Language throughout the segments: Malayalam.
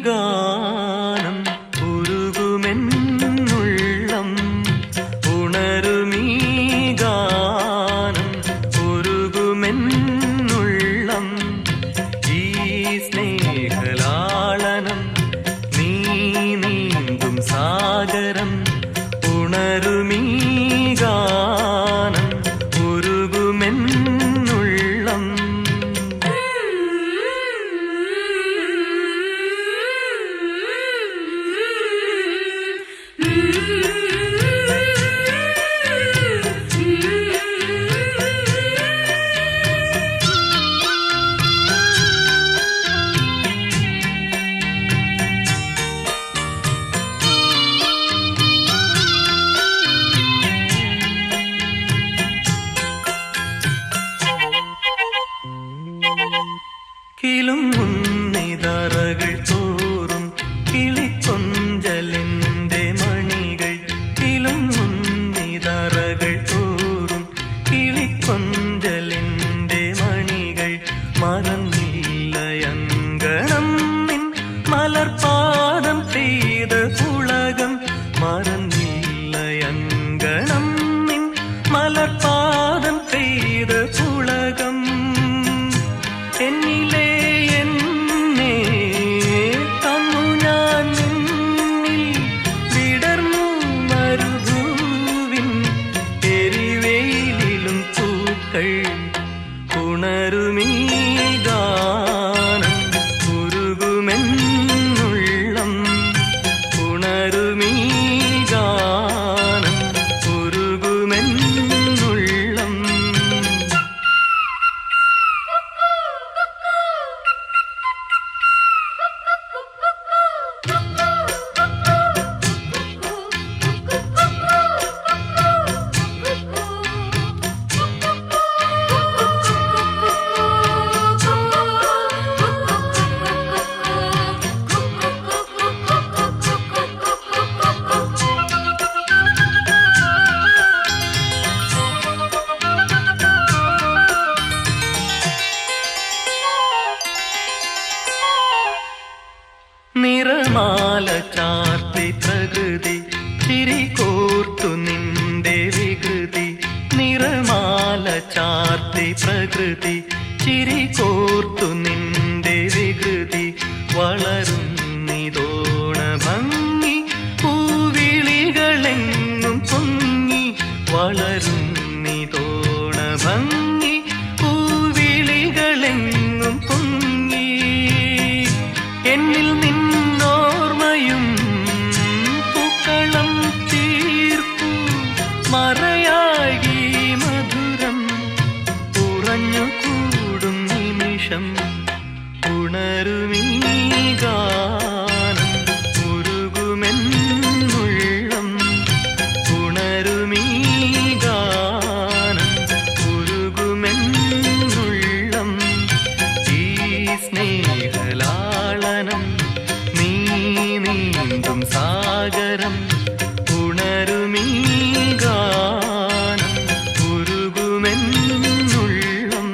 ഗാനം ഉരുകുമെന്നുള്ളം ഉണരുമീ ഗാനം ഉരുകുമെന്നുള്ളം ഈ സ്നേഹലാളനം നീ നീന്തും സാഗരം ഉണരുമീ ഗാനം ഉരുകുമെന്നുള്ളം കിലുങ്ങുന്നിതറകൾ തോറും കിളിക്കൊഞ്ചലിന്റെ മണികൾ കിലുങ്ങുന്നിതറകൾ തോറും കിളിക്കൊഞ്ചലിന്റെ മണികൾ മറന്നില്ലയങ്കണം നിൻ മലർപാദം പെയ്ത പുളകം മറന്നില്ലയങ്കണം നിൻ മലർപാദം പെയ്ത പുളകം എന്നിലെ എന്നെ തന്നു ഞാൻ നിന്നിൽ വിടർന്നു മരുഭൂവിൻ എരിവെയിലും പൂക്കൾ ഉണരുമീ ഗാനം ഉരുകുമെന്നുള്ളം ഉണരുമീ ഗാനം ഉരുകുമെന്നുള്ളം നിറമാല ചാർത്തി പ്രകൃതി ചിരികോർത്തു നിന്റെ വികൃതി നിറമാല ചാർത്തി പ്രകൃതി ചിരികോർത്തു നിന്റെ വികൃതി വളരുന്നിതോണ ഭംഗി പൂവിളികളെങ്ങും പൊങ്ങി വളരുന്നിതോണ ഭംഗി പൂവിളികളെങ്ങും പൊങ്ങി എന്നിൽ നിന്നോർമ്മയും പൂക്കളം തീർപ്പു മറയാകി മധുരം ഉറഞ്ഞു കൂടും നിമിഷം ഉണരുമീ ഗാനം ഉരുകുമെന്നുള്ളം ഉണരുമീ ഗാനം ഉരുകുമെന്നുള്ളം ഈ സ്നേഹലാളനം നീ നീന്തും സാഗരം ഉണരുമീ ഗാനം ഉരുകുമെന്നുള്ളം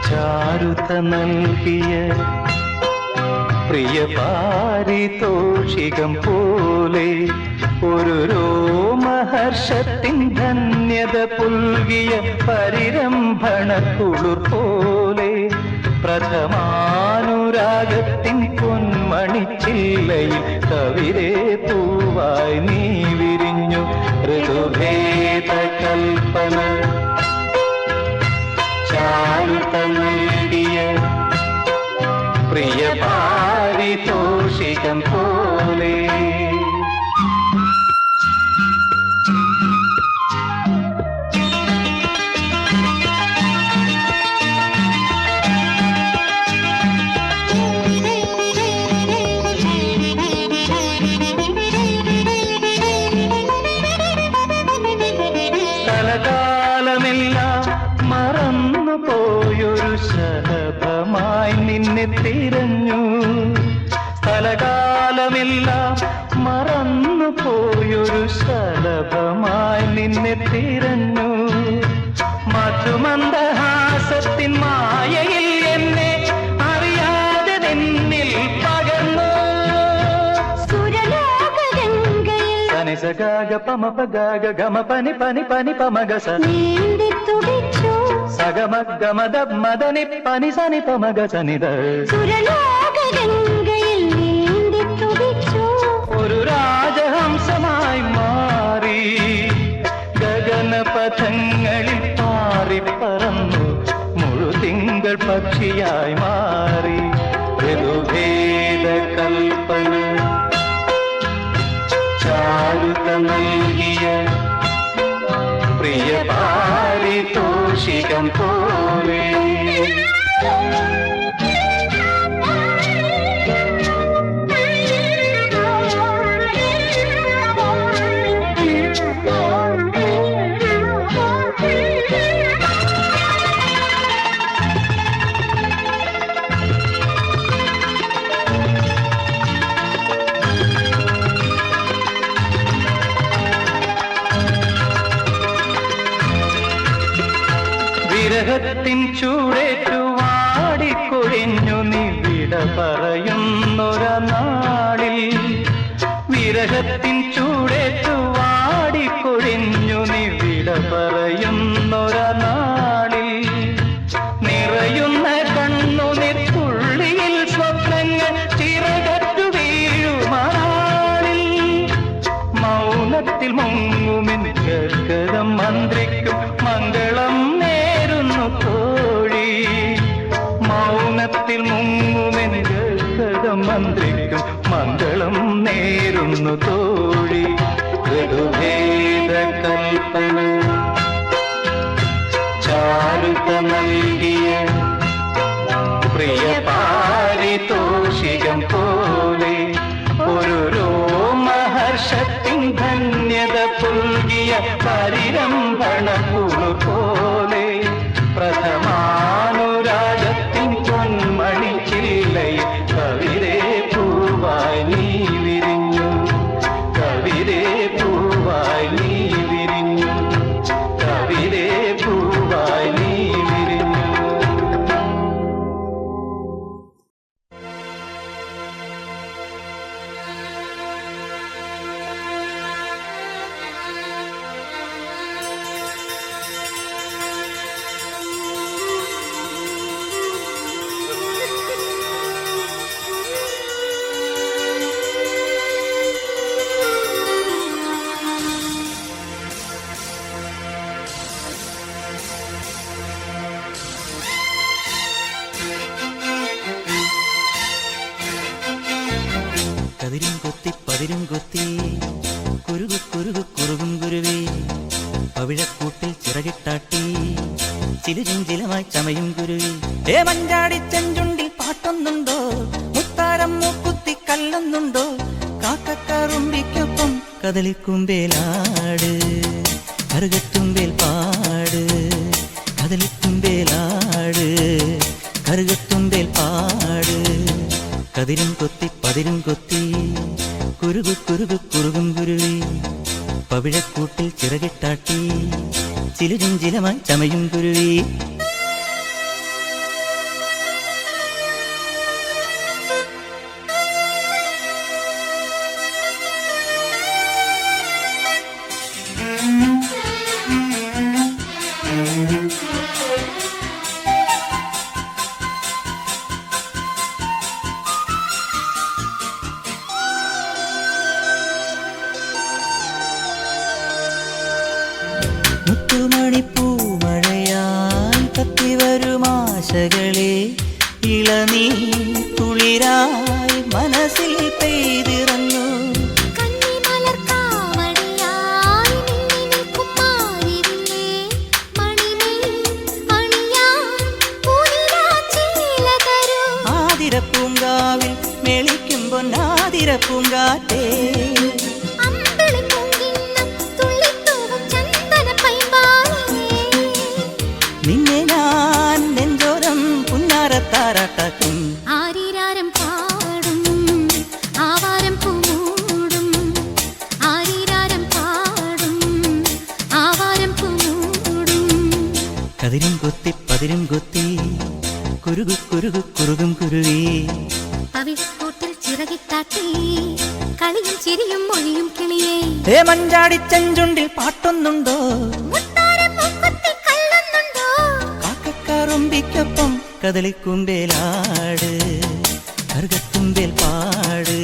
ചാരുത നൽകിയ പ്രിയ പാരിതോഷികം പോലെ ഒരു രോമഹർഷത്തിൻ ധന്യത പുൽകിയ പരിരംഭണ കുളിർ പോലെ പ്രഥമാനുരാഗത്തിൻ പൊന്മണിച്ചില്ലയിൽ കവിതേ പൂവായി നീ വിരിഞ്ഞു ഋതുഭേദ കൽപ്പന ചാരുത നൽകിയ പ്രിയ പാരിതോഷികം പോലെ നിന്നെ തിരഞ്ഞു സ്ഥലകാലമെല്ലാം മറന്നു പോയൊരു ശലഭമായി നിന്നെ തിരഞ്ഞു മധുമന്ദഹാസത്തിൻ മായയിൽ എന്നെ അറിയാതെ നിന്നിൽ പകർന്നു സനിസഗാഗ പമപഗാഗ ഗമ പനി പനി പനി പമഗസ സഗമഗമദ മദനി പനി സനി പമഗ സനിത ഒരു രാജഹംസമായി മാറി ഗഗനപഥങ്ങളിൽ പാറിപ്പറന്നു മുഴുതിങ്കൾ പക്ഷിയായി മാറി ഋതുഭേദ കൽപ്പന ചാരുത നൽകിയ പ്രിയ പാരിതോഷികം പോലെ വിരഹത്തിൻ ചൂടേറ്റു വാടിക്കൊഴിഞ്ഞു നീ വിട പറയുന്നൊരു നാളിൽ വിരഹത്തിൻ ചൂടേറ്റു വാടിക്കൊഴിഞ്ഞു നീ വിട പറയുന്നൊരു നാളിൽ നിറയുന്ന കണ്ണുനീർ തുള്ളിയിൽ സ്വപ്നങ്ങൾ ചിറകറ്റു വീഴുമാളിൽ മൗനത്തിൽ മുങ്ങുമെൻ ഗദ്ഗതം മന്ത്രിക്കും മംഗളം തോഴി മൗനത്തിൽ മുങ്ങുമെന് ഗദ്ഗതം മന്ത്രിക്കും മംഗളം നേരുന്നു തോഴി ഋതുഭേദ കൽപ്പന ചാരുത നൽകിയ പ്രിയ പാരിതോഷികം പോലെ ഒരു രോമഹർഷത്തിൻ ധന്യത പുൽകിയ പരിരംഭണ കുളിർ പോലെ പ്രഥമാനുരാഗത്തിൻ പൊന്മണിച്ചില്ലയിൽ കവിതേ പൂവായി നീ വിരിഞ്ഞു കവിതേ പൂവായി നീ വിരിഞ്ഞു കവിതേ പൂവായി നീ വിരിഞ്ഞു. കതിരും കൊത്തി പതിരും കൊത്തി കുരുകു കുരുകു കുറുകും കുരുവേ പവിഴക്കൂട്ടിൽ ചിറകിട്ടാട്ടി ചിലുചിഞ്ചിലമായി ചമയും കുരുവി ഏ മഞ്ചാടി ചെഞ്ചുണ്ടിൽ പാട്ടൊന്നുണ്ടോ മുത്താരം മൂക്കുത്തി കല്ലൊന്നുണ്ടോ കാക്കക്കറുമ്പിക്കൊപ്പം കദളിക്കുമ്പേലാട് കറുകത്തുമ്പേൽ പാട് കദളിക്കുമ്പേലാട് കറുകത്തുമ്പേൽ പാട് കതിരും കൊത്തി പതിരും കൊത്തി കുരുകു കുരുകു കുറുകും കുരുവി പവിഴക്കൂട്ടിൽ ചിറകിട്ടാട്ടി ചിലുചിഞ്ചിലമായി ചമയും കുരുവി ആശകളെ ഇളനീ തുളിരായി മനസ്സിൽ പെയ്തിറങ്ങൂ. ആതിരപ്പൂങ്കാവിൽ മെളിക്കുമ്പോൾ ആതിരപ്പൂങ്കാറ്റേ നിന്നെ ഞാൻ നെഞ്ചോരം പുന്നാരത്താരാട്ടാക്കും. ആരീരാരം പാടും ആവാരം പൂമൂടും, ആരീരാരം പാടും ആവാരം പൂമൂടും. കതിരും കൊത്തി പതിരും കൊത്തി കുരുകു കുരുകു കുറുകും കുരുവി. പവിഴക്കൂട്ടിൽ ചിറകിത്താട്ടി കളിയും ചിരിയും മൊഴിയും കിളിയേ. ഏ മഞ്ചാടി ചെഞ്ചുണ്ടിൽ പാട്ടൊന്നുണ്ടോ? കാക്കക്കാറുമ്പിക്കൊപ്പം കദളിക്കുമ്പേലാട് കറുകത്തുമ്പേൽ പാട്.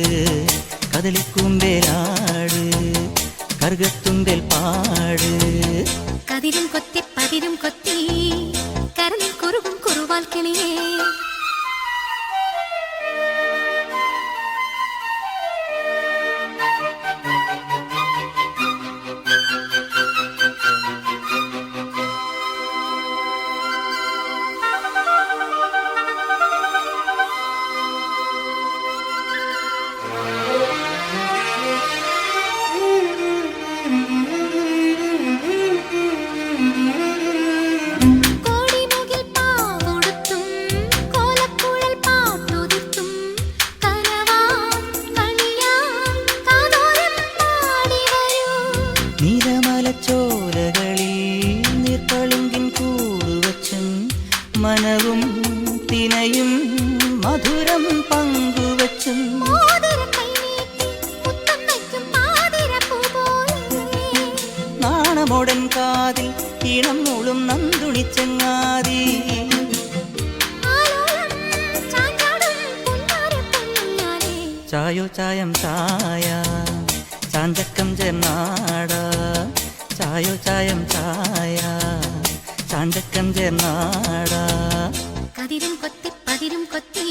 കദളിക്കുമ്പേലാട് കറുകത്തുമ്പേൽ പാട്. കതിരും കൊത്തി പതിരും കൊത്തി കരളിൽ കുറുകും കുറുവാൽ കിളിയേ. നീലമലച്ചോലകളിൽ നീർപ്പളുങ്കിൻ കൂടുവച്ചും മനവും തിനയും മധുരം പങ്കുവച്ചും. നാണമോടൻ കാതിൽ ഇണം മൂളും നന്ദുണിച്ചങ്ങാതി. ചായോ ചായം ചായ ചാഞ്ചക്കം ചേർന്നാട. ചായോ ചായം ചായ ചാഞ്ചക്കം ചേർന്നാട. കതിരും കൊത്തി പതിരും കൊത്തി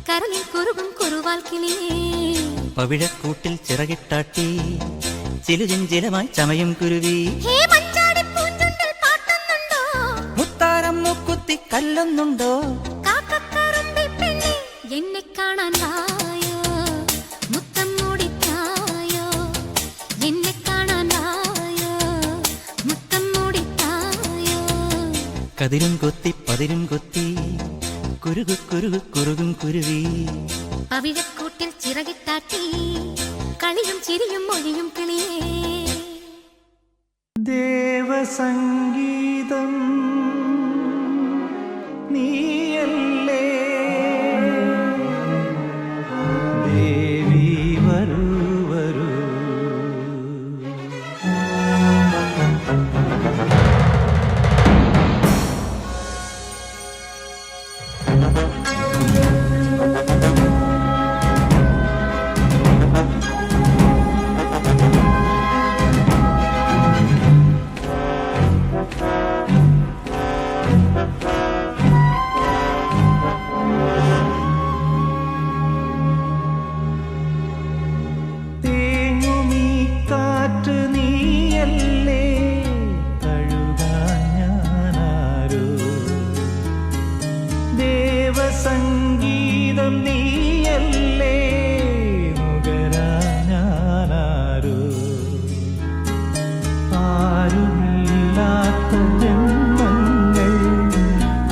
കരളിൽ കുറുകും കുറുവാൽ കിളിയേ. പവിഴക്കൂട്ടിൽ ചിറകിട്ടാട്ടി ചിലുചിഞ്ചിലമായി ചമയും കുരുവി. മുത്താരം മൂക്കുത്തി കല്ലൊന്നുണ്ടോ? എന്നെ കാണാൻ വായോ മുത്തം മൂടിത്തായോ. എന്നെ കാണാൻ വായോ മുത്തം മൂടിത്തായോ. കതിരും കൊത്തി പതിരും കൊത്തി കുരുകു കുരുകു കുറുകും കുരുവി. പവിഴക്കൂട്ടിൽ ചിറകിത്താട്ടി കളിയും ചിരിയും മൊഴിയും കിളിയേ. ദേവസംഗീതം നീയല്ലേ ദേവി വരൂ വരൂ. സംഗീതം നീയല്ലേ നുകരാനാരോ. ആരുമില്ലാത്ത ജന്മങ്ങൾ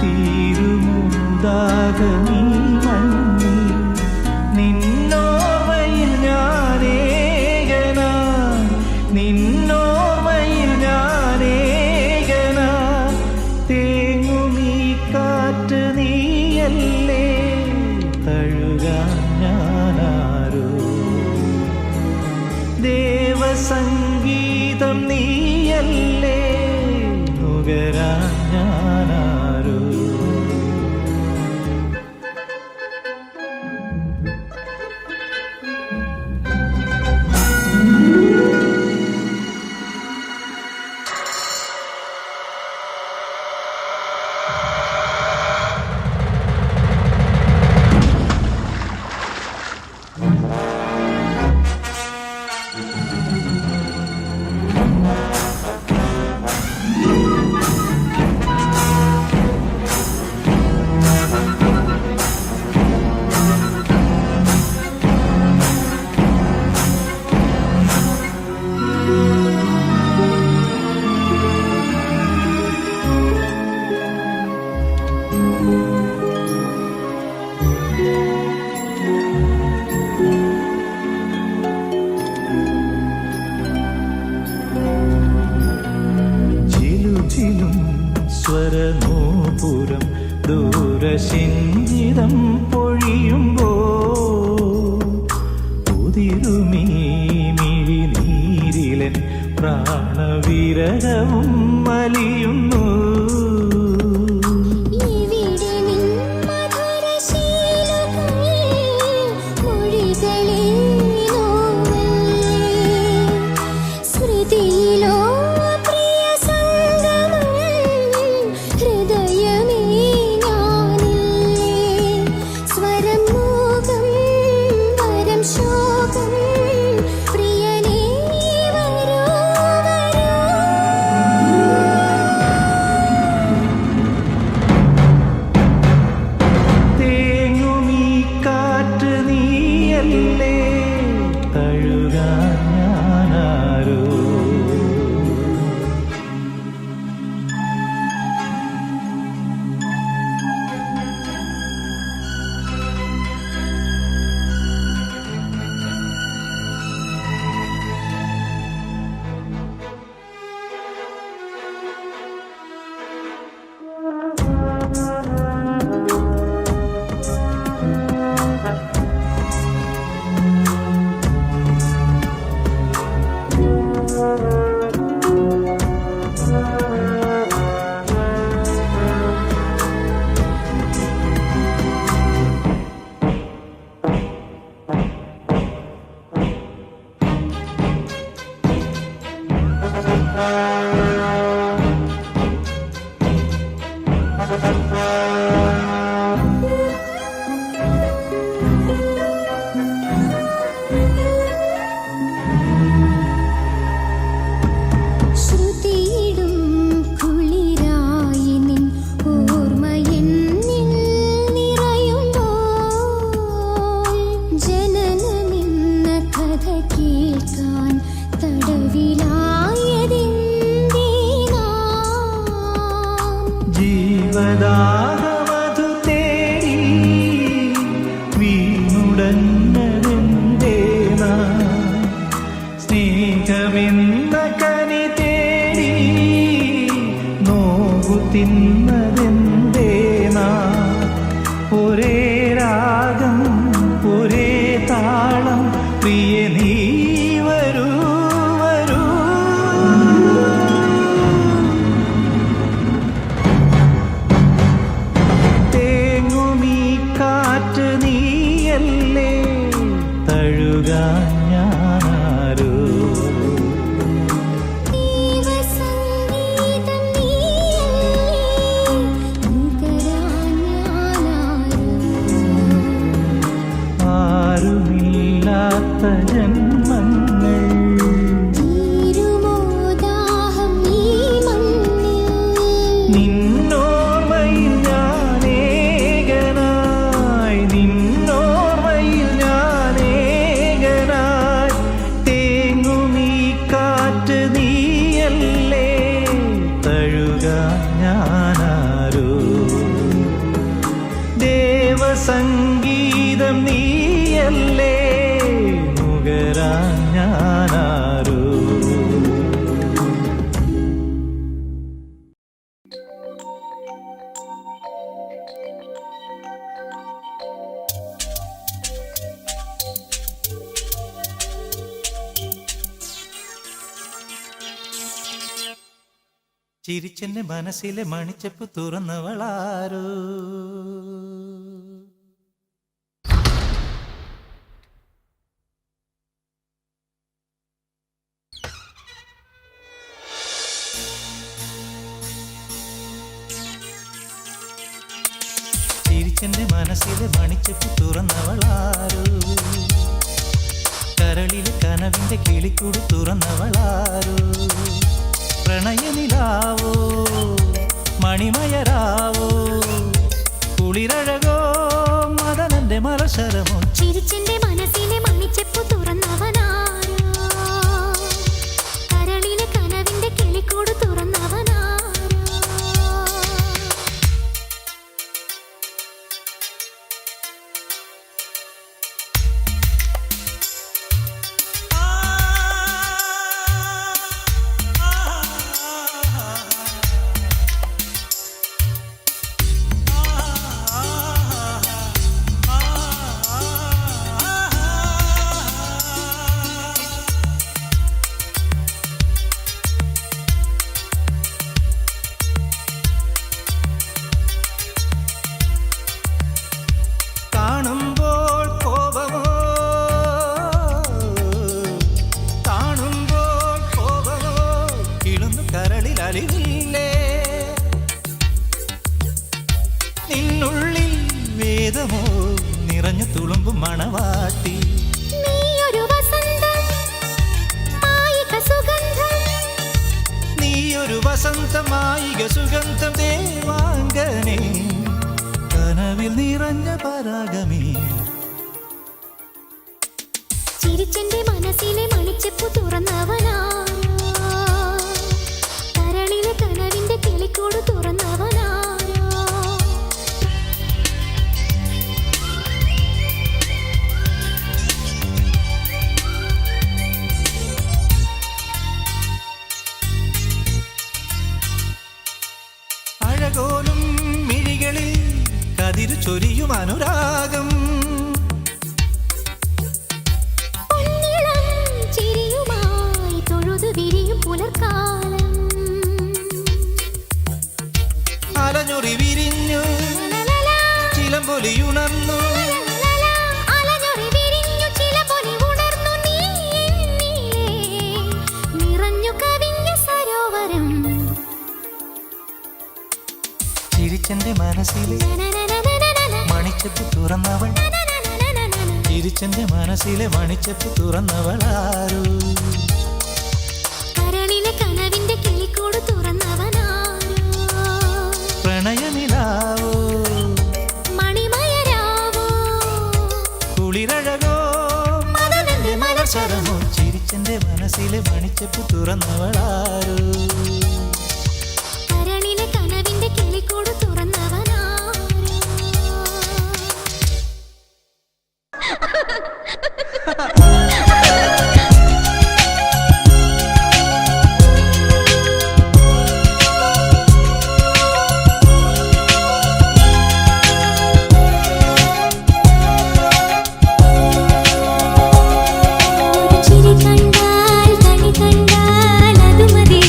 തീരുമുണ്ടാകമീ മഞ്ഞിൽ നിന്നോർമ്മയിൽ ഞാനേകനാ. നിന്നോർമ്മയിൽ ഞാനേകനാ. തേങ്ങുമീ കാറ്റ് നീയല്ലേ തഴുകാൻ ഞാനാരോ. ദേവസംഗീതം നീയല്ലേ നുകരാൻ ഞാനാരോ. ദൂരശിഞ്ചിതം പൊഴിയുമ്പോ ഉതിരുമീ മിഴിനീരിലൻ പ്രാണവിരഹവും മലിയുന്നു. ജീവദാഹമധു തേടി വീണുടഞ്ഞതെന്തേ നാം, സ്നേഹമെന്ന കനി തേടി നോവു തിന്നതെന്തേ നാം. ഒരേ രാഗം ഒരേ താളം പ്രിയ നീ വരൂ വരൂ. തേങ്ങുമീ കാറ്റ് നീയല്ലേ തഴുകാൻ ഞാനാരോ. ആരുമില്ലാത്ത ജന്മങ്ങൾ നിന്നോർമ്മയിൽ ഞാനേകനായി, നിന്നോർമ്മയിൽ ഞാനേകനായി. തേങ്ങുമീ കാറ്റ് നീയല്ലേ തഴുകാൻ ഞാനാരോ. ദേവസംഗീതം നീയല്ലേ നുകരാൻ ഞാനാരോ. ചിരിച്ചെന്റെ മനസ്സിലെ മണിച്ചപ്പ് തുറന്നവളാരോ. ചിരിച്ചെന്റെ മനസ്സിലെ മണിച്ചപ്പ് തുറന്നവളാരോ. കരളിലെ കനവിന്റെ കിളിക്കൂട് തുറന്നവളാരോ. പ്രണയനിലാവോ മണിമയരാവോ കുളിരഴകോ മദനന്റെ മലശരമോ. ചിരിച്ചെന്റെ മനസ്സിലെ മണിച്ചെപ്പു തുറന്നവനാരോ, കരളിലെ കനവിന്റെ കിളിക്കൂട് തുറന്നവനാരോ. ആ നിന്നുള്ളിൽ വേദമോ നിറഞ്ഞു തുളുമ്പും മണവാട്ടി. നീയൊരു വസന്തം മായിക സുഗന്ധം, നീയൊരു വസന്തമായിക സുഗന്ധം ദേവാംഗനേ, കനവിൽ നിറഞ്ഞ പരാഗമേ. ചിരിച്ചെന്റെ മനസ്സിലെ മണിച്ചെപ്പു തുറന്നവനാരോ, കരളിലെ കനവിന്റെ കിളിക്കൂട് തുറന്നവനാരോ. അഴകോലും മിഴികളിൽ കതിരു ചൊരിയും അനുരാഗം, പൊന്നിളം ചിരിയുമായി തൊഴുതു വിരിയും പുലർക്കാലം. അലഞ്ഞൊറി വിരിഞ്ഞു ലലലാ, ചിലമ്പൊലിയുണർന്നു, ലലലാ, അലഞ്ഞൊറി വിരിഞ്ഞു ചിലപൊലി ഉണർന്നു. നീ എന്നിലേ നിറഞ്ഞു കവിഞ്ഞ സരോവരം. ചിരിച്ചെന്റെ മനസ്സിലെ മണിച്ചെപ്പ് തുറന്നവൾ, ചിരിച്ചെന്റെ മനസ്സിലെ മണിച്ചെപ്പ് തുറന്നവളാരോ. കരളിലെ കനവിന്റെ കിളിക്കൂട് തുറന്നവനാരോ, പ്രണയനിലാവോ മണിമയരാവോ, കുളിരഴകോ മദനന്റെ മലർശരമോ. ചിരിച്ചെന്റെ മനസ്സിലെ മണിച്ചെപ്പ് തുറന്നവളാരോ. കരളിലെ കനവിന്റെ കിളിക്കൂട് തുറന്നവനാരോ. ഒരു ചിരി കണ്ടാൽ കണി കണ്ടാൽ അത് മതി.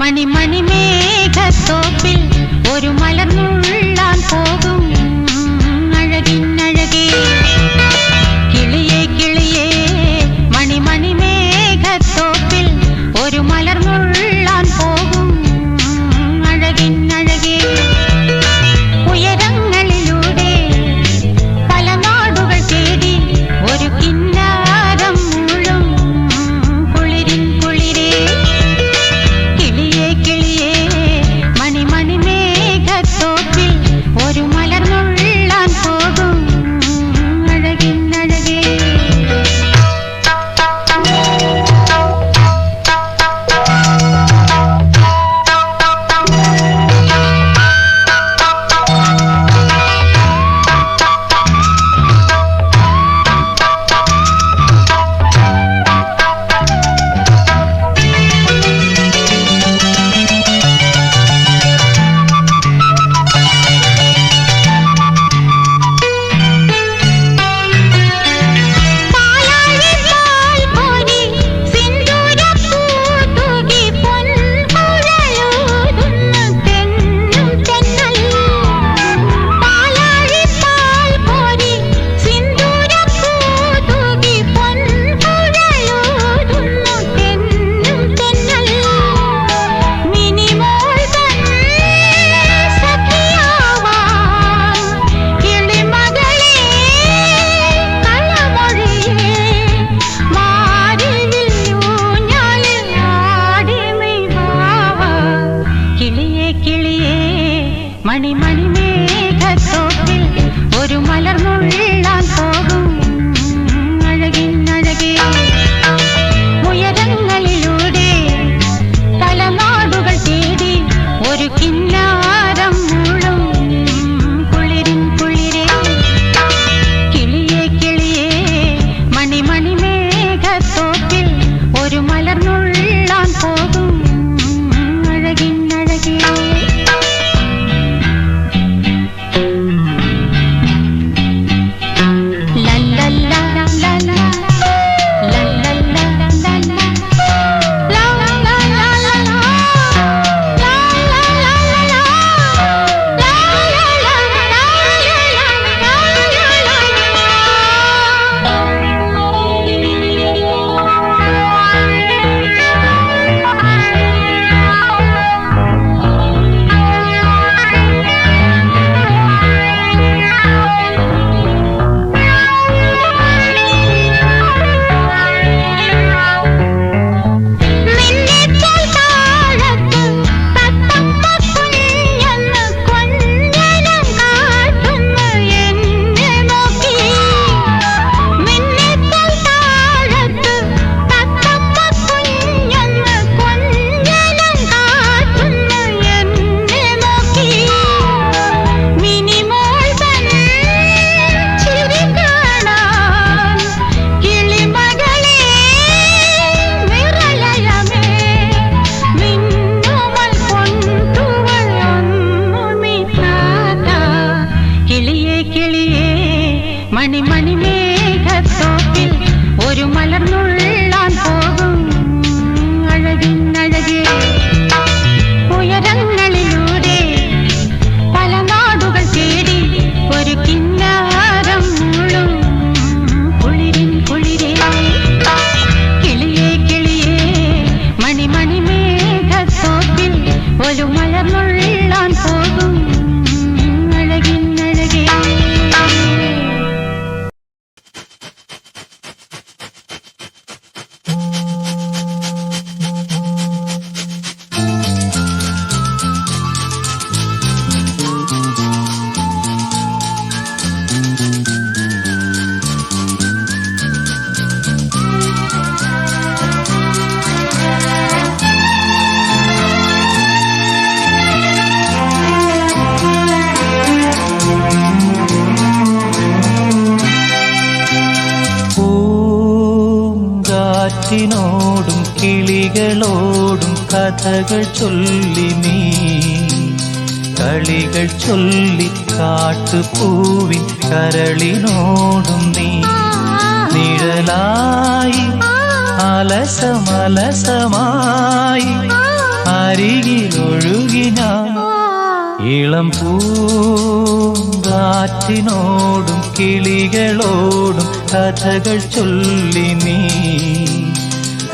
മണിമണിമേഘത്തോപ്പിൽ ഒരു മലർന്നുള്ളാൻ പോകും അഴകിനഴകേ കിളിയേ കിളിയേ മണിമണിമേഘത്തോപ്പിൽ ഒരു മലർന്നുള്ളാൻ പോകും അഴകിനഴകേ ഉയരങ്ങളിലൂടെ പല നാടുകൾ തേടി ഒരു കിന്നാരം മുഴും കുളിരിൻ കുളിരേ കിളിയേ കിളിയേ മണിമണിമേഘത്തോപ്പിൽ ഒരു മലർന്നുള്ളാൻ പോകും അഴകിനഴകേ മണിമണിമേഘത്തോപ്പിൽ ഒരു മലർന്നുള്ളാൻ പോകും അഴകിനഴകേ ഉയരങ്ങളിലൂടെ പല നാടുകൾ തേടി ഒരു കിന്നാരം മുഴും കുളിരിൻ കുളിരേ കിളിയേ കിളിയേ മണിമണിമേഘത്തോപ്പിൽ ഒരു മലർന്നുള്ളാൻ പോകും അഴകിനഴകേ മണിമണിമേഘത്തോപ്പിൽ ഒരു മലർന്നുള്ളാൻ പോകും അഴകിനഴകേ ഉയരങ്ങളിലൂടെ പല നാടുകൾ തേടി ഒരു കിന്നാരം മുഴും കുളിരിൻ കുളിരേ കിളിയേ കിളിയേ മണിമണിമേഘത്തോപ്പിൽ ഒരു മലർന്നുള്ളാൻ പോകും അഴകിനഴകേ കാറ്റിനോടും കിളികളോടും കഥകൾ ചൊല്ലി നീ കളികൾ ചൊല്ലി കാട്ടുപൂവിൻ കരളിനോടും നീ നിഴലായി അലസമലസമായി അരി ഇളം പൂങ്കാറ്റിനോടും കിളികളോടും കഥകൾ ചൊല്ലി നീ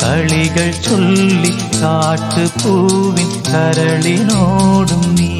കളികൾ ചൊല്ലി കാട്ടുപൂവിൻ കരളിനോടും നീ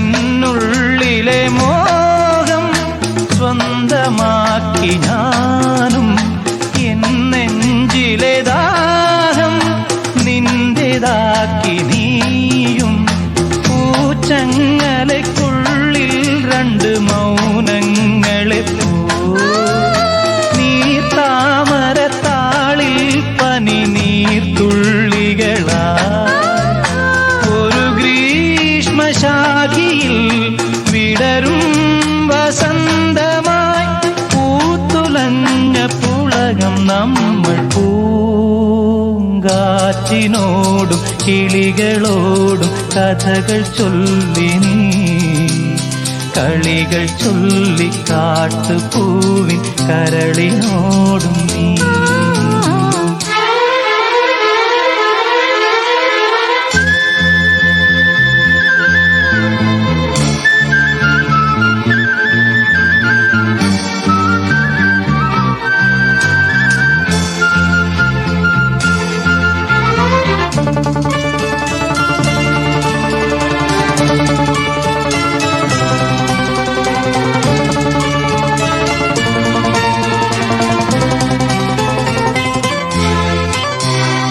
നിന്നുള്ളിലെ മോഹം സ്വന്തമാക്കി ഞാനും എന്നെഞ്ചിലെ ദാഹം നിന്റേതാക്കി നീയും പൂച്ചങ്ങലയ്ക്കുള്ളിൽ രണ്ട് മൗനങ്ങളെ നീ താമരത്താളിൽ പനി നീർത്തുള്ളികളാ ശാഖിയിൽ വിടരും വസന്തമായി പൂത്തുലഞ്ഞ പുളകം നമ്മൾ പൂങ്കാറ്റിനോടും കിളികളോടും കഥകൾ ചൊല്ലി നീ കളികൾ ചൊല്ലി കാട്ടുപൂവിൻ കരളിനോടും നീ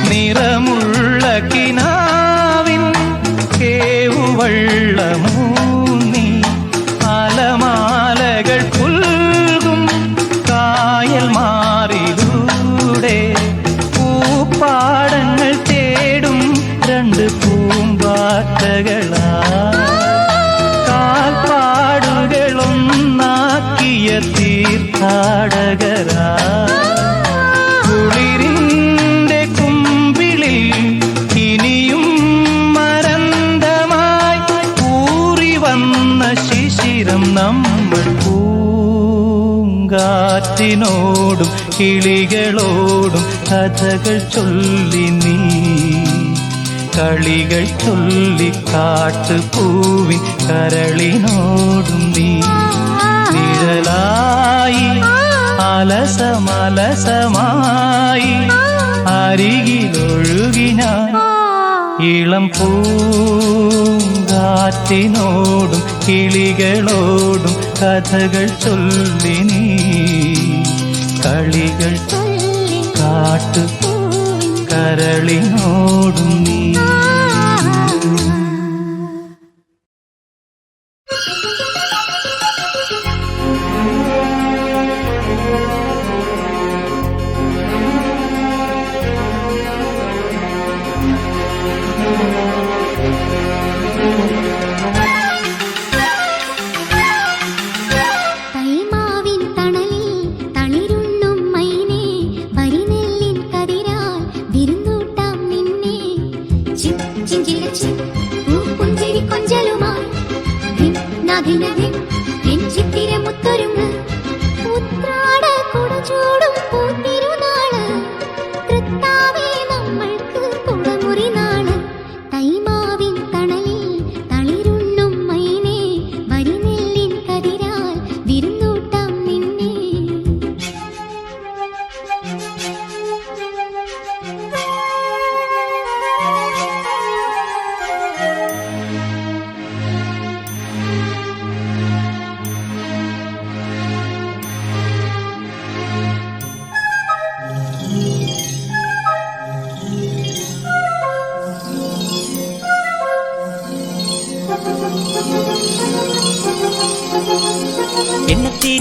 നിറമുള്ള കിനാവിൻ കേവുവള്ളമൂന്നി അലമാലകൾ പുൽകും കായൽ മാറിലൂടെ പൂപ്പാടങ്ങൾ തേടും രണ്ട് പൂമ്പാറ്റകളാ കാൽപ്പാടുകളൊന്നാക്കിയ തീർത്ഥാടകരാ നമ്മൾ പൂങ്കാറ്റിനോടും കിളികളോടും കഥകൾ ചൊല്ലി നീ കളികൾ ചൊല്ലി കാട്ടുപൂവിൻ കരളിനോടും നീ നിഴലായി അലസമലസമായി അരികിലൊഴുകി ഞാൻ ഇളം പൂങ്കാറ്റിനോടും കിളികളോടും കഥകൾ ചൊല്ലി നീ കളികൾ കാട്ടു കരളിനോടും നീ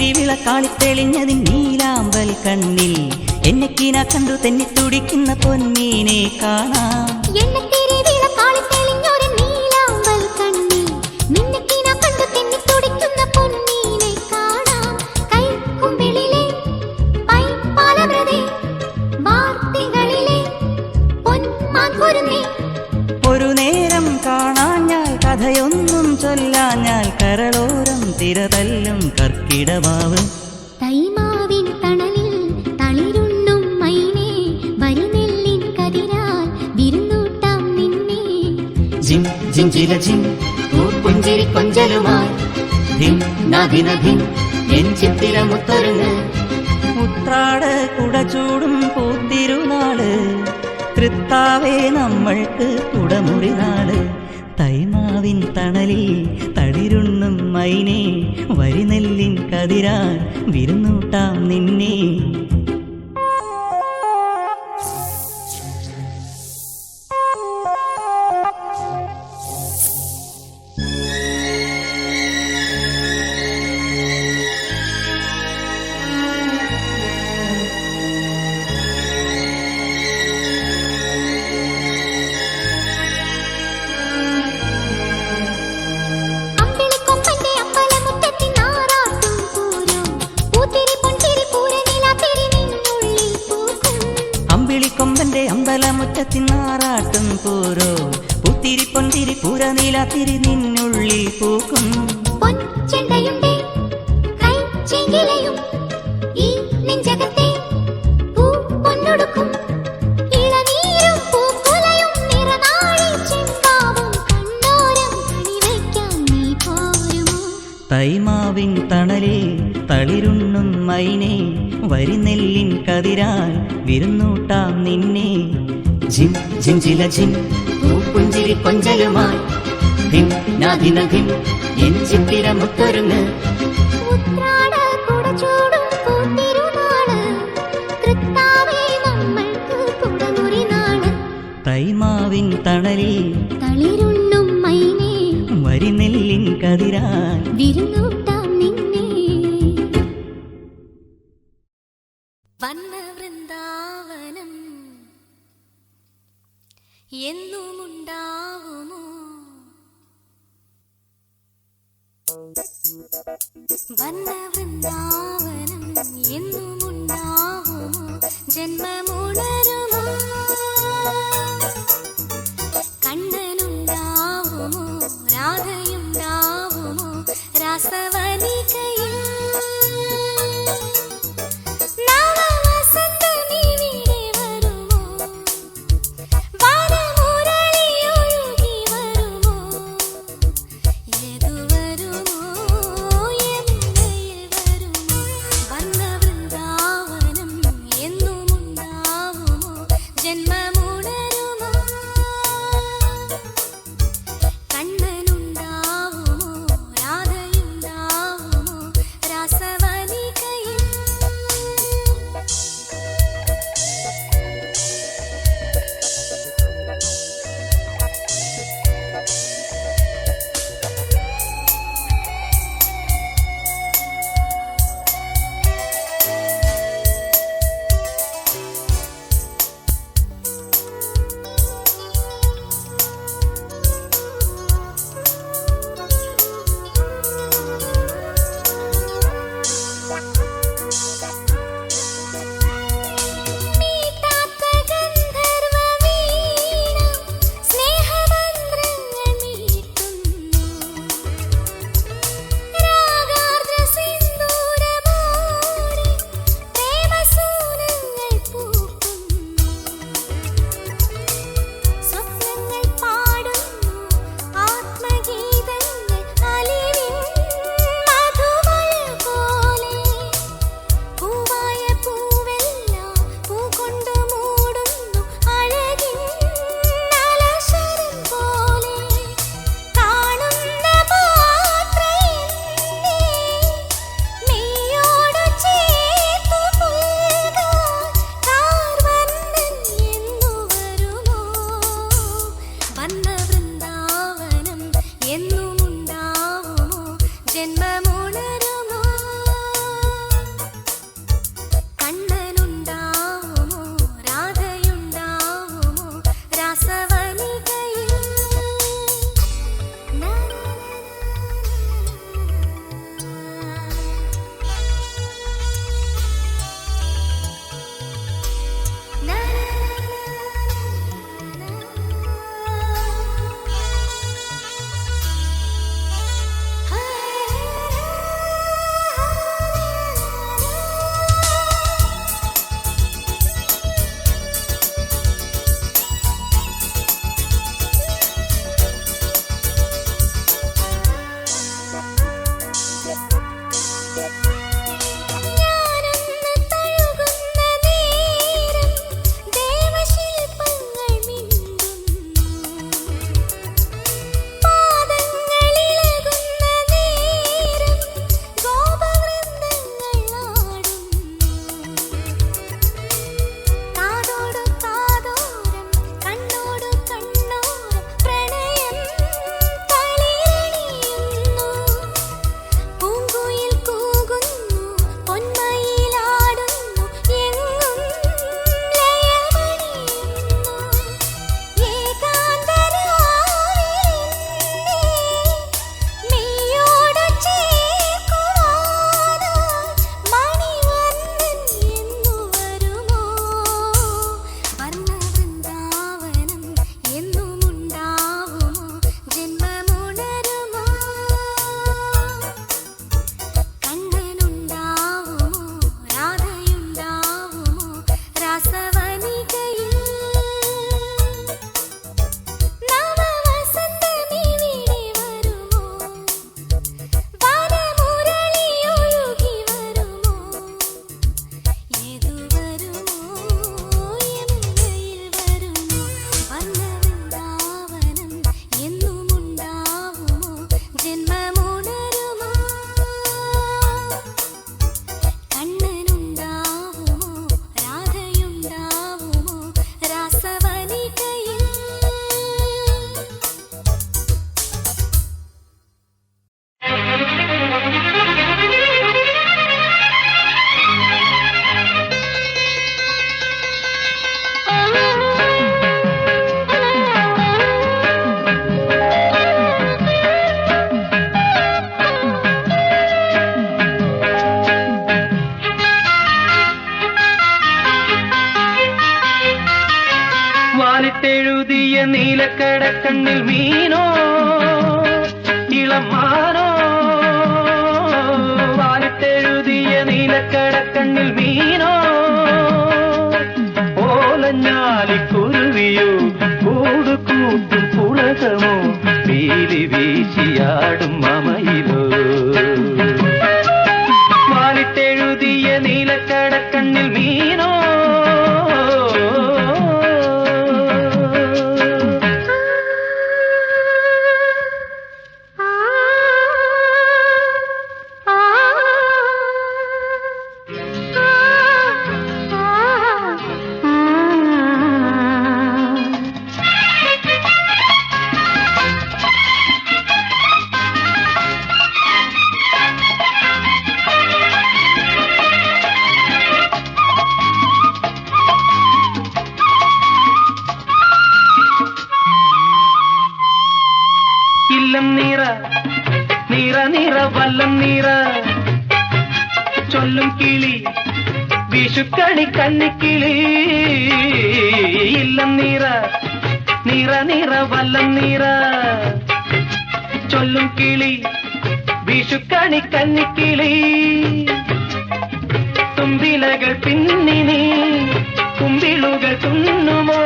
എണ്ണത്തിരിവിളക്കാളിത്തെളിഞ്ഞതിൻ നീലാമ്പൽ കണ്ണിൽ എന്നെക്കീന കണ്ടു തെന്നി തുടിക്കുന്ന പൊന്നീനെ കാണാം. എണ്ണത്തിരിവിളക്കാളിത്തെളിഞ്ഞൊരു നീലാമ്പൽ കണ്ണിൽ തിരതല്ലും കർക്കിടവാവ് തൈമാവിൻ തണലിൽ തളിരുണ്ണും മൈനേ വരിനെല്ലിൻ കതിരാൽ വിരുന്നൂട്ടാം നിന്നെ ജിം ജിഞ്ചില ജിം പൂപ്പുഞ്ചിരി കൊഞ്ചലുമായി ധിം നാദിന ധിം എൻ ചിത്തിരമുത്തൊരുങ്ങ് ഉത്രാട് കുടചൂടും പൂത്തിരുനാള് തൃത്താവേ നമ്മൾക്ക് കുടമുറി നാള് തൈമാവിൻ തണലിൽ തളിരുണ്ണും മൈനേ വരിനെല്ലിൻ കതിരാൽ വിരുന്നൂട്ടാം നിന്നെ അമ്പിളിക്കൊമ്പന്റെ അമ്പലമുറ്റത്തിൻ ആറാട്ടും പൂരം പൂത്തിരി പൊൻതിരി പൂരനിലാത്തിരി നിന്നുള്ളിൽ പൂക്കും അമ്പിളിക്കൊമ്പന്റെ അമ്പലമുറ്റത്തിനാറാട്ടും പോരോ പുത്തിരി പൊന്തിരി പൂരനീലാത്തിരി നിന്നുള്ളിൽ പൂക്കും പൊൻചെണ്ടയുണ്ടേ കൈചെങ്കിലയും ഈ നെഞ്ചകത്തെ പൂ പൊന്നൊടുക്കും ഇളനീരും പൂക്കുലയും നിറനാഴി ചെമ്പാവും കണ്ണോരം കണിവയ്ക്കാൻ നീ പോരുമോ തൈമാവിൻ തണലിൽ തളിരുണ്ണും മൈനേ വരിനെല്ലിൻ കതിരാൽ വിരുന്നൂട്ടാം നിന്നെ ജിം ജിഞ്ചില ജിം പൂപ്പുഞ്ചിരി കൊഞ്ചലുമായി ധിം നാദിന ധിം എൻ ചിത്തിരമുത്തൊരുങ്ങ് ഉത്രാട കുടചൂടും പൂത്തിരുനാള് തൃത്താവേ നമ്മൾക്ക് കുടമുറി നാള് തൈമാവിൻ തണലിൽ തളിരുണ്ണും മൈനേ വരിനെല്ലിൻ കതിരാൽ വിരുന്നൂട്ടാം നിന്നെ വന്ന വൃന്ദാവനം എന്നുമുണ്ടാവുമോ വന്ന വൃന്ദാവനം എന്നുമുണ്ടാവുമോ ജന്മമുണരുമോ കണ്ണനുണ്ടാവുമോ രാധയുണ്ടാവുമോ രാസവനികയിൽ നവവസന്തമിവിടെ വരുമോ വാനമുരളിയൊഴുകി വരുമോ ഏതു വരുമോ യമുനയിൽ വരുമോ വന്ന വൃന്ദാവനം എന്നുമുണ്ടാവുമോ ജന്മമുണരുമോ കണ്ണനുണ്ടാവുമോ രാധയുണ്ടാവുമോ നീലക്കടക്കണ്ണിൽ മീനോ ഇളമാനോ വാലിട്ടെഴുതിയ നീലക്കടക്കണ്ണിൽ മീനോ ഓലഞ്ഞാലിക്കുരുവിയോ കൂട് കൂട്ടും പുളകമോ പീലി വീശിയാടും മമയിലോ വാലിട്ടെഴുതിയ നീലക്കടക്കണ്ണിൽ മീനോ വല്ലം നീറ ചൊല്ലും കിളി വിഷുക്കണി കന്നിക്കിളി ഇല്ലം നീറ നീറ നീറ വല്ലം നീറ ചൊല്ലും കിളി വിഷുക്കണി കന്നിക്കിളി തുമ്പിലകൾ പിന്നിനി കുമ്പിളുകൾ തുന്നുമോ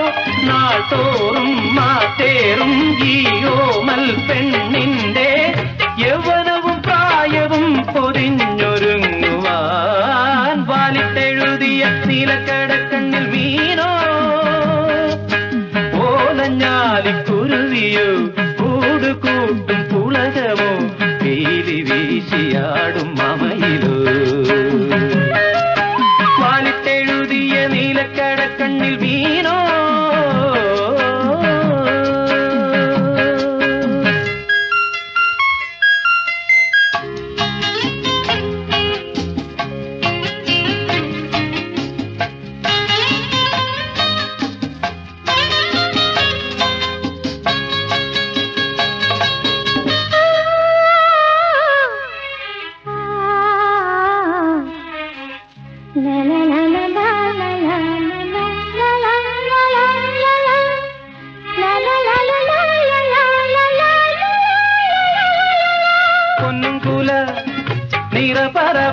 നാൾ തോറും മാറ്റേറും ജീയോമൽ പെണ്ണിന്റെ യൗവനവും പ്രായവും പൊതിഞ്ഞൊരുങ്ങുവാൻ വാലിട്ടെഴുതിയ നീലക്കടക്കണ്ണിൽ മീനോ ഓലഞ്ഞാലിക്കുരുവിയോ കൂട് കൂട്ടും പുളകമോ പീലി വീശിയാടും മമയിലോ വാലിട്ടെഴുതിയ നീലക്കടക്കണ്ണിൽ മീനോ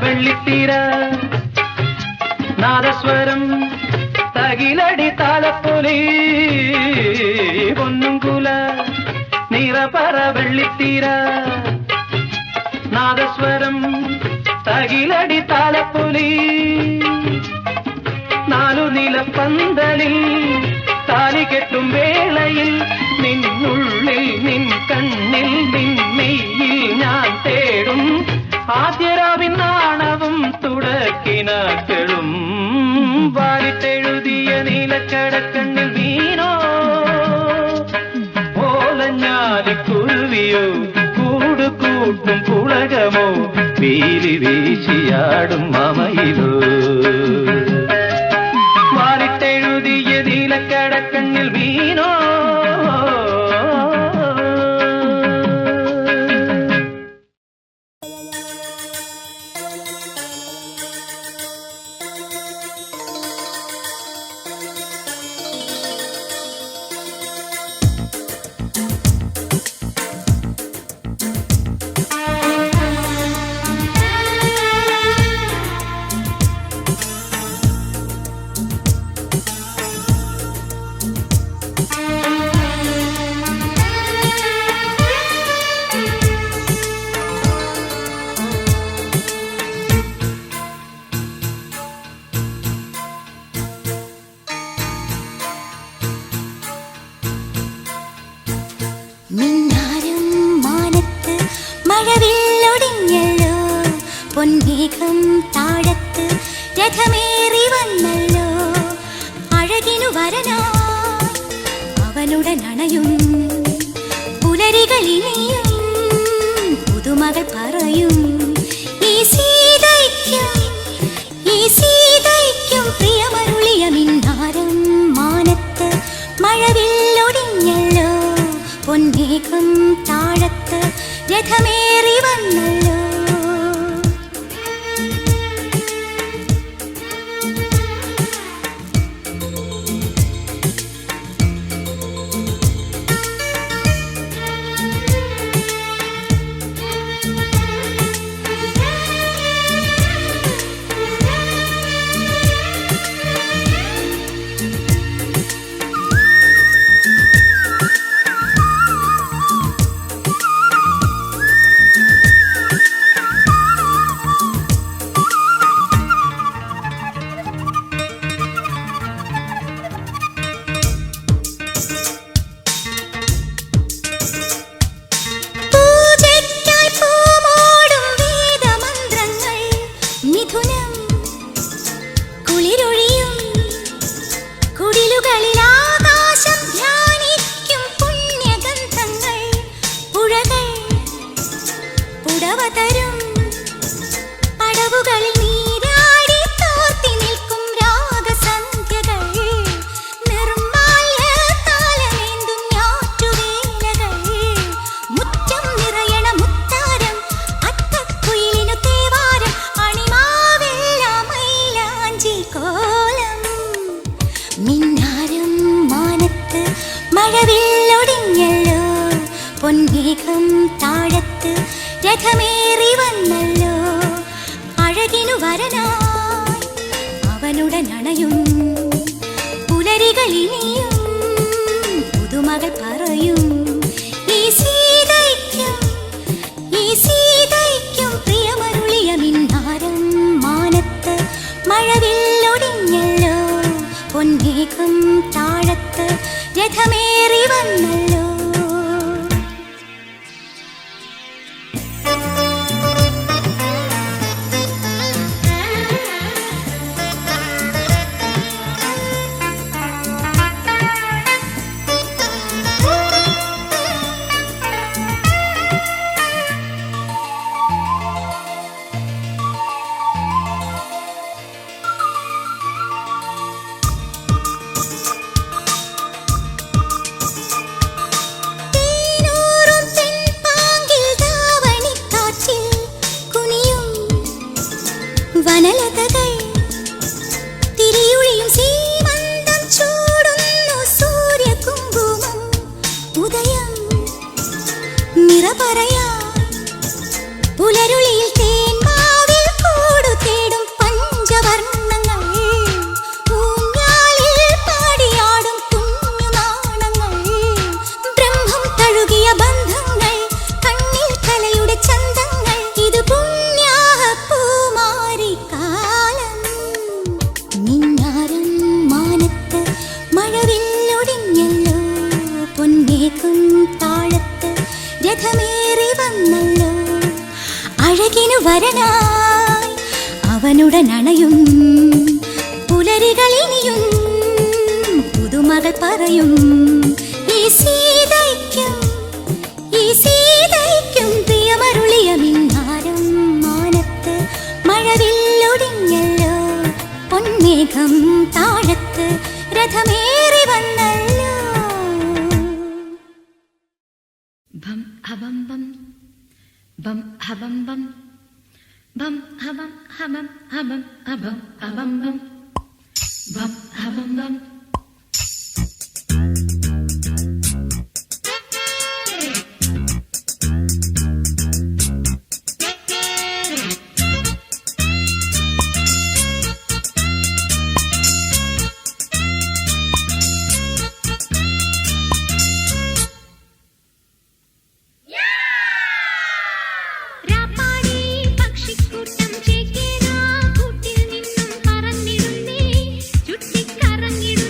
വെള്ളിത്തീര നാദസ്വരം തകിലടി താളപ്പൊലി പൊന്നുംകുല നിറപറ വെള്ളിത്തീര നാദസ്വരം തകിലടി താളപ്പൊലി നാലു നിലപ്പന്തലിൽ താലി കെട്ടും വേളയിൽ നിന്നുള്ളിൽ നിൻ കണ്ണിൽ നിന്നെയിൽ ഞാൻ തേടും ആദ്യരാവിൻ നാണവും തുടക്കിനാക്കളും വാലിട്ടെഴുതിയ നീലക്കടക്കണ്ണിൽ മീനോ ഓലഞ്ഞാലിക്കുരുവിയോ കൂട് കൂട്ടും പുളകമോ പീലി വീശിയാടും മമയിലോ വാലിട്ടെഴുതിയ നീലക്കടക്കണ്ണിൽ മീനോ മിന്നാരം മാനത്ത് മഴവില്ലൊടിഞ്ഞല്ലോ പൊന്മേഘം താഴത്ത് രഥമേറി വന്നല്ലോ അഴകിനു വരനായി അവനുടനണയും പുലരികളിനിയും പുതുമകൾ പറയും ഈ സീതയ്ക്കും പ്രിയമരുളിയ മിന്നാരം മാനത്ത് മഴവില്ലൊടിഞ്ഞല്ലോ പൊന്മേഘം താഴത്ത് രഥമേറി വന്നല്ലോ കലവ തരും പടവുകളിൽ നീരാടി തോർത്തി നിൽക്കും രാഗസന്ധ്യകൾ നിർമ്മാല്യ താലമേന്തും ഞാറ്റുവേലകൾ മുറ്റം നിറയണ മുത്താരം അത്തക്കുയിലിനു തേവാരം അണിമാവെല്ലാം മൈലാഞ്ചി കോലം മിന്നാരം മാനത്ത് മഴവില്ലൊടിഞ്ഞല്ലോ പൊന്മേഘം താഴത്ത് രഥമേറി വന്നല്ലോ അഴകിനു വരനായി അവനുടനണയും പുലരികളിനിയും പുതുമകൾ പറയും ഈ സീതയ്ക്കും പ്രിയമരുളിയ മിന്നാരം മാനത്ത് മഴവില്ലൊടിഞ്ഞല്ലോ പൊന്മേഘം താഴത്ത് രഥമേറി വന്നല്ലോ വനലതകൾ തിരിയുളിയും സീമന്തം ചൂടുന്നു സൂര്യകുങ്കുമം ഉദയം നിറപറയാ പുലരുളിയിൽ തേന്മാവിൽ കൂടു തേടും പഞ്ചവർണ്ണങ്ങൾ ഊഞ്ഞാലിൽ പാടിയാടും കുഞ്ഞുനാണങ്ങൾ ബ്രഹ്മം തഴുകിയ ബന്ധങ്ങൾ കണ്ണിൽ കലയുടെ ചന്തങ്ങൾ ഇത് പൂമാരിക്കാലം മിന്നാരം മാനത്ത് മഴവില്ലൊടിഞ്ഞല്ലോ പൊന്മേഘം താഴത്ത് രഥമേറി വന്നല്ലോ അഴകിനു വരനായി അവനുടനണയും പുലരികളിനിയും പുതുമകൾ പറയും ഈ സീതയ്ക്കും പ്രിയമരുളിയ മിന്നാരം മാനത്ത് മഴവില്ലൊടിഞ്ഞല്ലോ പൊന്മേഘം താഴത്ത് രഥമേറി വന്നല്ലോ ബം ഹബം ബം ബം ഹബം ബം ബം ഹബം ഹബം ഹബം ഹബം ഹബം ബം ബം ഹബം ബം പക്ഷിക്കൂട്ടം ചേക്കേറാ കൂട്ടിൽ നിന്നും പറന്നിടുന്നേ ചുറ്റിക്കറങ്ങിടുന്നേ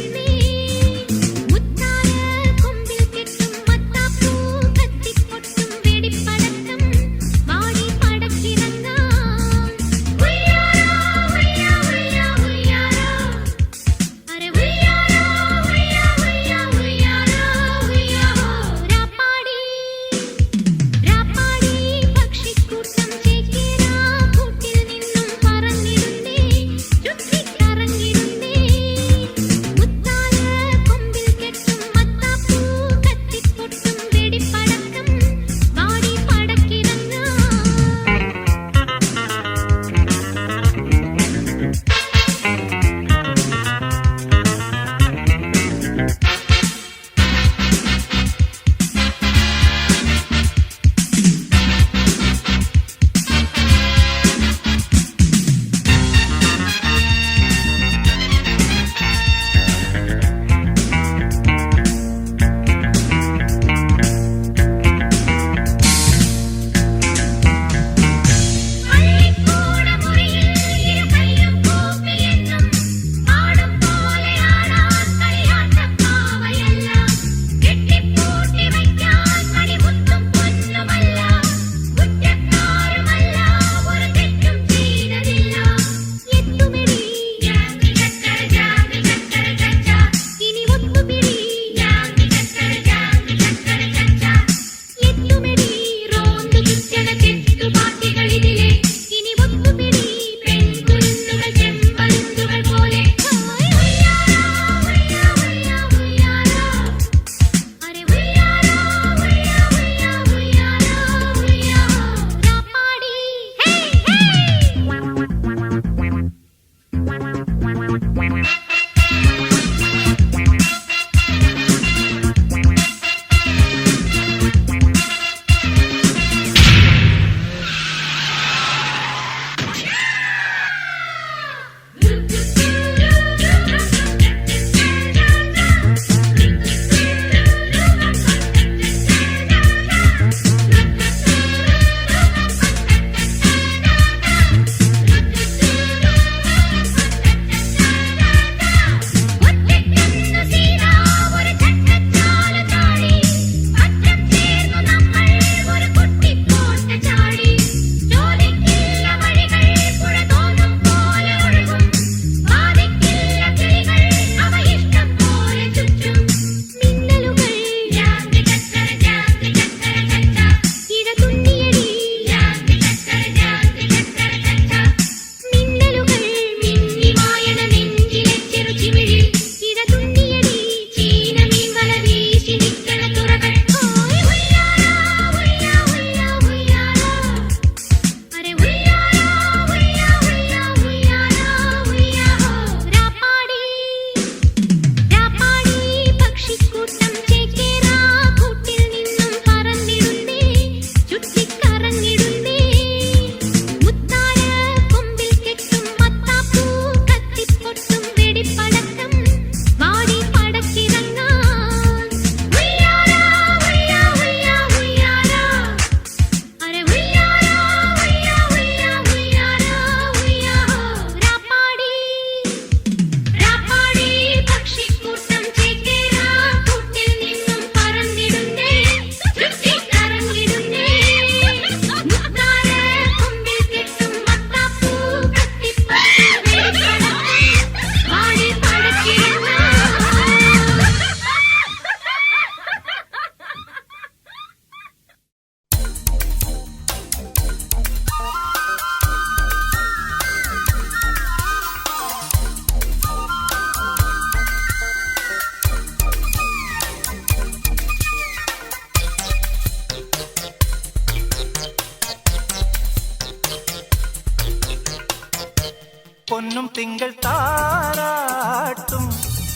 പൊന്നും തിങ്കൾ താരാട്ടും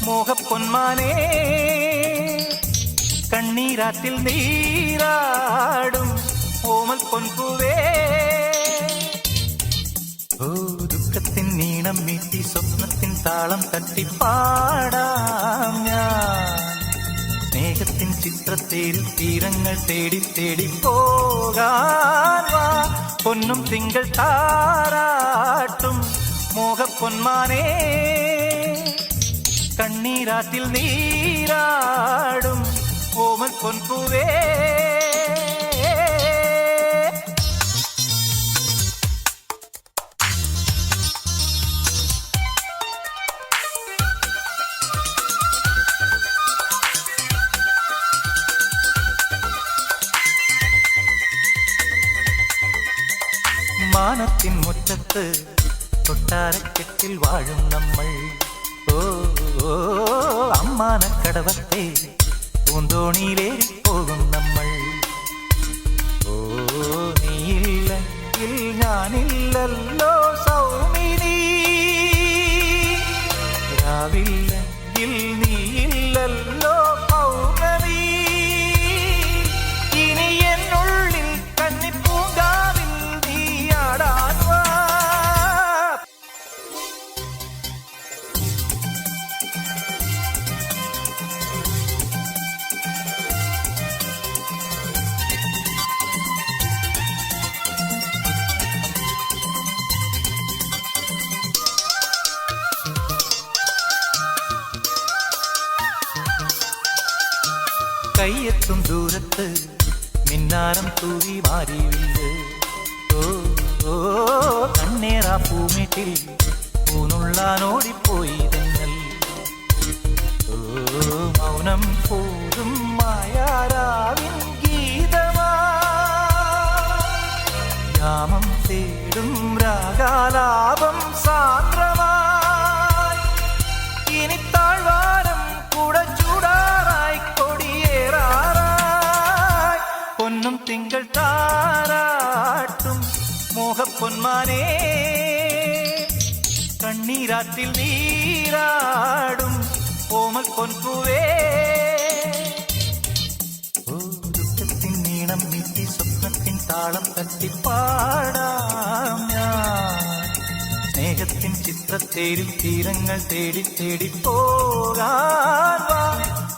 മോഹപ്പൊന്മാനേ കണ്ണീരാറ്റിൽ നീരാടും ഓമൽ പൊൻപൂവേ ഓ ദുഃഖത്തിൻ നീണം മീട്ടി സ്വപ്നത്തിൻ താളം തട്ടിപ്പാടാം ഞാൻ സ്നേഹത്തിൻ ചിത്രത്തേരിൽ തീരങ്ങൾ തേടി തേടി പോകാൻ വാ പൊന്നും തിങ്കൾ താരാട്ടും മോഹപ്പൊന്മാനേ കണ്ണീരാറ്റിൽ നീരാടും ഓമൽ പൊൻപൂവേ മാനത്തിൻ മുറ്റത്ത് കൊട്ടാരക്കെട്ടിൽ വാഴും നമ്മൾ ഓ അമ്മാനക്കടവത്തെ പൂന്തോണിയിലേറി പോകും നമ്മൾ ഓ നീയില്ലെങ്കിൽ ഞാനില്ലല്ലോ സൗമിനി രാവില്ലെങ്കിൽ നീയില്ലല്ലോ പൗർണമി ഇനി എന്നുള്ളിൽ കന്നിപ്പൂങ്കാവിൽ നീയാടാൻ വാ കയ്യെത്തും ദൂരത്ത് മിന്നാരം തൂവി മാറിയില്ല ഓ ഓ കണ്ണേറാ പൂമേട്ടിൽ പൂനുള്ളാനോടിപ്പോയി തെന്നൽ ഓ മൗനം പോലും മായാരാവിൻ ഗീതമാ യാമം തേടും രാഗാലാപം സാന്ദ്രമായി ഇനി താഴ്വാരം കൂടെ ചൂടാറായി കൊടിയേറാറായി പൊന്നും തിങ്കൾ താരാട്ടും മോഹപ്പൊന്മാനേ കണ്ണീരാറ്റിൽ നീരാടും ഓമൽ പൊൻപൂവേ ഓ ദുഃഖത്തിൻ നീണം മീട്ടി സ്വപ്നത്തിൻ താളം തട്ടിപ്പാടാം ഞാൻ സ്നേഹത്തിൻ ചിത്രത്തേരിൽ തീരങ്ങൾ തേടി തേടി പോകാൻ വാ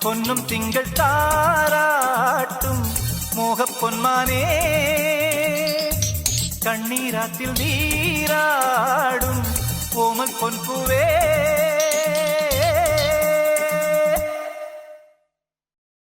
പൊന്നും തിങ്കൾ താരാട്ടും മോഹപ്പൊന്മാനേ കണ്ണീരാറ്റിൽ നീരാടും ഓമൽ പൊൻപൂവേ